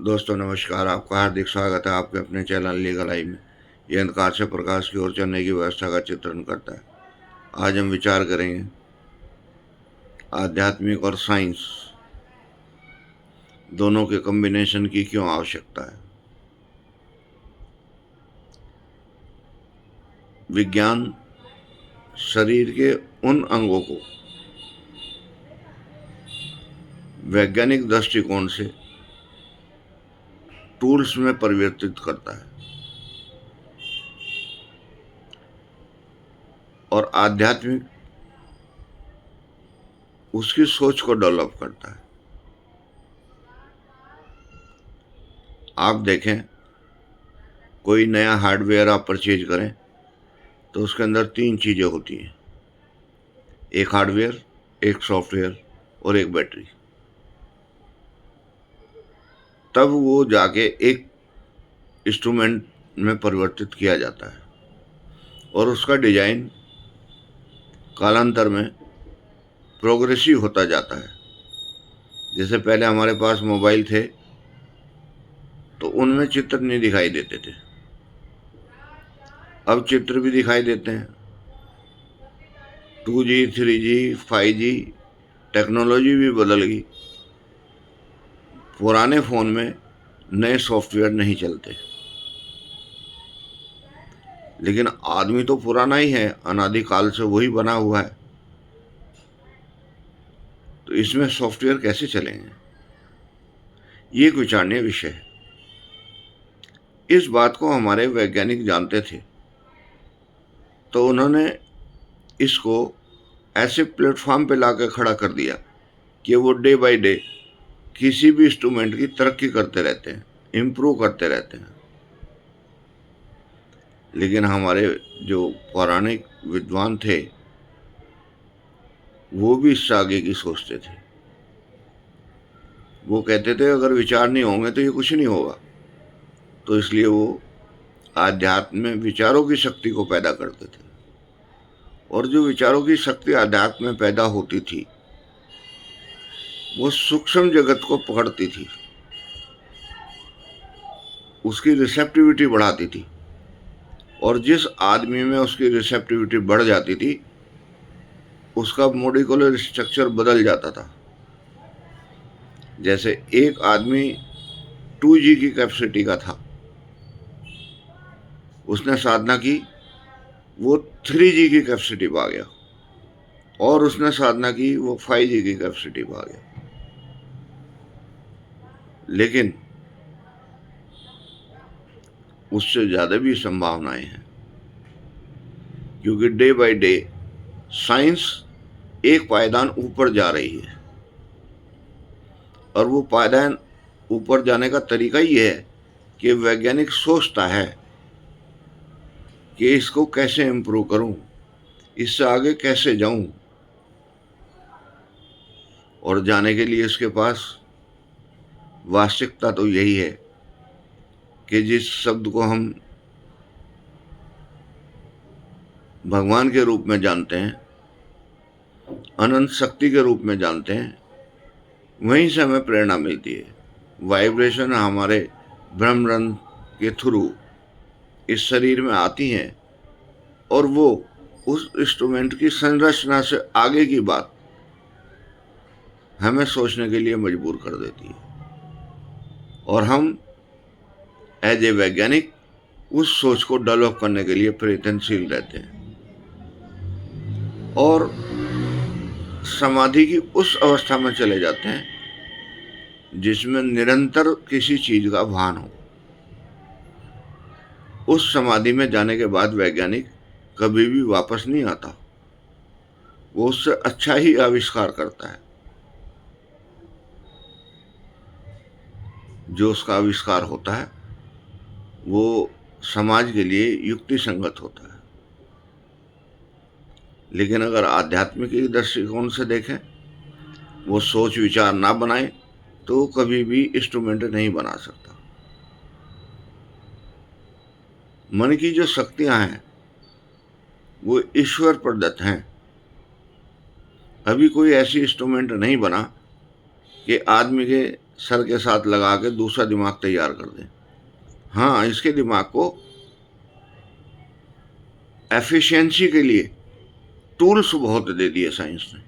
दोस्तों नमस्कार। आपका हार्दिक स्वागत है आपके अपने चैनल लीगल आई में। यह अंधकार से प्रकाश की ओर चलने की व्यवस्था का चित्रण करता है। आज हम विचार करेंगे आध्यात्मिक और साइंस दोनों के कॉम्बिनेशन की क्यों आवश्यकता है। विज्ञान शरीर के उन अंगों को वैज्ञानिक दृष्टिकोण से टूल्स में परिवर्तित करता है और आध्यात्मिक उसकी सोच को डेवलप करता है। आप देखें, कोई नया हार्डवेयर आप परचेज करें तो उसके अंदर 3 चीज़ें होती हैं, एक हार्डवेयर, एक सॉफ्टवेयर और एक बैटरी। तब वो जाके एक इंस्ट्रूमेंट में परिवर्तित किया जाता है और उसका डिजाइन कालांतर में प्रोग्रेसिव होता जाता है। जैसे पहले हमारे पास मोबाइल थे तो उनमें चित्र नहीं दिखाई देते थे, अब चित्र भी दिखाई देते हैं। 2G 3G 5G टेक्नोलॉजी भी बदल गई। पुराने फ़ोन में नए सॉफ्टवेयर नहीं चलते, लेकिन आदमी तो पुराना ही है, अनादिकाल से वही बना हुआ है, तो इसमें सॉफ्टवेयर कैसे चलेंगे, ये एक विचारणीय विषय है। इस बात को हमारे वैज्ञानिक जानते थे, तो उन्होंने इसको ऐसे प्लेटफॉर्म पे लाकर खड़ा कर दिया कि वो डे बाय डे किसी भी इंस्ट्रूमेंट की तरक्की करते रहते हैं, इम्प्रूव करते रहते हैं। लेकिन हमारे जो पौराणिक विद्वान थे वो भी इससे आगे की सोचते थे। वो कहते थे अगर विचार नहीं होंगे तो ये कुछ नहीं होगा, तो इसलिए वो आध्यात्म में विचारों की शक्ति को पैदा करते थे। और जो विचारों की शक्ति आध्यात्म में पैदा होती थी वो सूक्ष्म जगत को पकड़ती थी, उसकी रिसेप्टिविटी बढ़ाती थी, और जिस आदमी में उसकी रिसेप्टिविटी बढ़ जाती थी उसका मॉलिक्यूलर स्ट्रक्चर बदल जाता था। जैसे एक आदमी 2G की कैपेसिटी का था, उसने साधना की, वो 3G की कैपेसिटी पा गया, और उसने साधना की, वो 5G की कैपेसिटी पा गया। लेकिन उससे ज़्यादा भी संभावनाएं हैं, क्योंकि डे बाय डे साइंस एक पायदान ऊपर जा रही है, और वो पायदान ऊपर जाने का तरीका ये है कि वैज्ञानिक सोचता है कि इसको कैसे इम्प्रूव करूं, इससे आगे कैसे जाऊं, और जाने के लिए इसके पास वास्तविकता तो यही है कि जिस शब्द को हम भगवान के रूप में जानते हैं, अनंत शक्ति के रूप में जानते हैं, वहीं से हमें प्रेरणा मिलती है। वाइब्रेशन हमारे ब्रह्मरंध्र के थ्रू इस शरीर में आती हैं और वो उस इंस्ट्रूमेंट की संरचना से आगे की बात हमें सोचने के लिए मजबूर कर देती है, और हम एज ए वैज्ञानिक उस सोच को डेवलप करने के लिए प्रयत्नशील रहते हैं और समाधि की उस अवस्था में चले जाते हैं जिसमें निरंतर किसी चीज का भान हो। उस समाधि में जाने के बाद वैज्ञानिक कभी भी वापस नहीं आता, वो उससे अच्छा ही आविष्कार करता है। जो उसका आविष्कार होता है वो समाज के लिए युक्ति संगत होता है। लेकिन अगर आध्यात्मिक दृष्टिकोण से देखें, वो सोच विचार ना बनाए तो वो कभी भी इंस्ट्रूमेंट नहीं बना सकता। मन की जो शक्तियां हैं वो ईश्वर प्रदत्त हैं। अभी कोई ऐसी इंस्ट्रूमेंट नहीं बना कि आदमी के सर के साथ लगा के दूसरा दिमाग तैयार कर दें। हाँ, इसके दिमाग को एफिशिएंसी के लिए टूल्स बहुत दे दिए साइंस ने,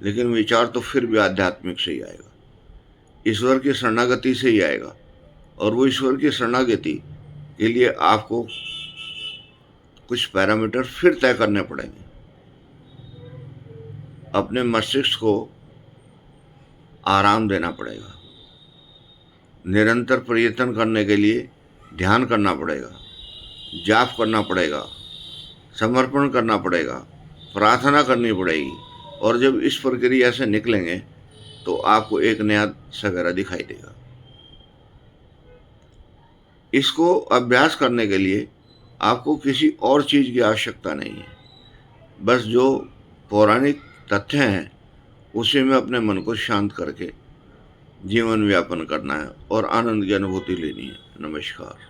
लेकिन विचार तो फिर भी आध्यात्मिक से ही आएगा, ईश्वर की शरणागति से ही आएगा। और वो ईश्वर की शरणागति के लिए आपको कुछ पैरामीटर फिर तय करने पड़ेंगे। अपने मस्तिष्क को आराम देना पड़ेगा, निरंतर प्रयत्न करने के लिए ध्यान करना पड़ेगा, जाप करना पड़ेगा, समर्पण करना पड़ेगा, प्रार्थना करनी पड़ेगी। और जब इस प्रक्रिया से निकलेंगे तो आपको एक नया सवेरा दिखाई देगा। इसको अभ्यास करने के लिए आपको किसी और चीज़ की आवश्यकता नहीं है, बस जो पौराणिक तथ्य हैं उसी में अपने मन को शांत करके जीवन व्यापन करना है और आनंद की अनुभूति लेनी है। नमस्कार।